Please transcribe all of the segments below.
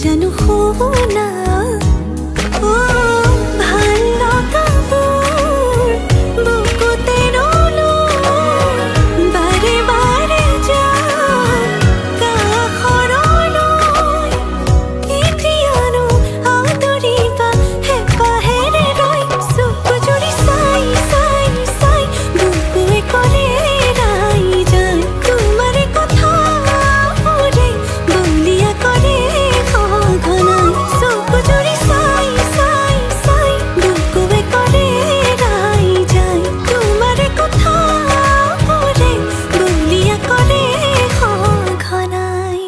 জানো শুনা ভাল লগাবোৰ বুকুতে ৰ'লৈ বাৰে বাৰে যাম কাষৰলৈ এতিয়ানো আদৰিবা হেঁপাহেৰে ৰৈ চকু জুৰি চাই চাই চাই বুকুৱে কৰে ৰাই যায় তোমাৰে কথাবোৰে বলিয়া কৰে সঘনাই চকু জুৰি চাই চাই চাই বুকুৱে কৰে ৰাই যায় তোমাৰে কথাবোৰে বলিয়া কৰে সঘনাই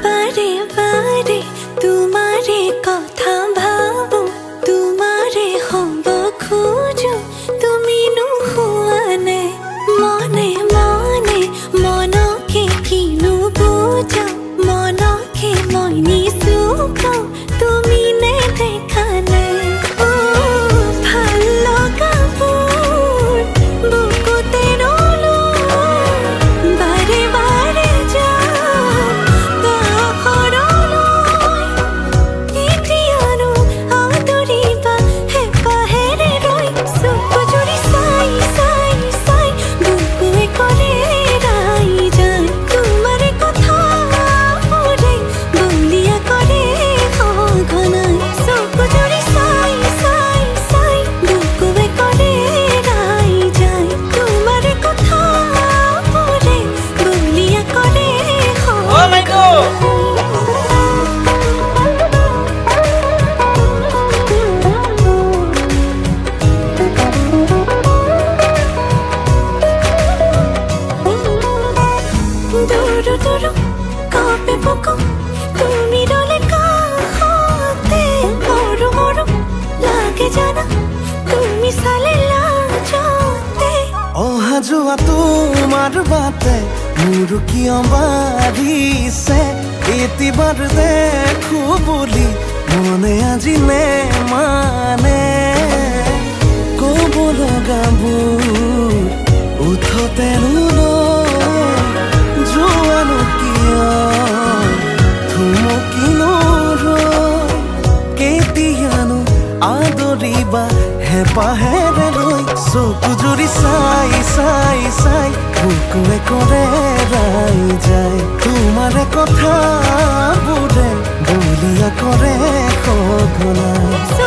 বাৰে বাৰে তোমাৰে কথা ভাবো তোমাৰে হব খোঁজো তুমি নোহোৱানে মনে মনে মনকে কিনো বুজাও মনকে মই নিচুকাও তুমি নেদেখানে ভাল লগাবোৰ বুকুতে ৰ'লৈ বাৰে বাৰে যাম কাষৰলৈ এতিয়ানো আদৰিবা হেঁপাহেৰে ৰৈ চকু জুৰি চাই চাই চাই বুকুৱে কৰে ৰাই যায় তোমাৰে কথাবোৰে বলিয়া কৰে সঘনাই চকু জুৰি চাই চাই চাই বুকুৱে কৰে ৰাই যায় তোমাৰে কথাবোৰে বলিয়া কৰে দূৰ দূৰ কবে বুকু তুমি ৰলে কাহতে মৰু মৰু লাগে জানা তুমি চালে লাজতে অহা যোৱা তোমাৰ বাটে মোৰ কিয় বাঢ়িছে এতিবাৰ দেখো বুলি মনে আজি নেমানে ক'ব লগাবোৰ উঠতে যোৱানো কিয় থুমকি নৰয় কেতিয়ানো আদৰিবা হেঁপাহেৰে ৰৈ চকু জুৰি চাই চাই চাই বুকুৱে কৰে ৰাই যায় তোমাৰে কথাবোৰে বলিয়া কৰে সঘনাই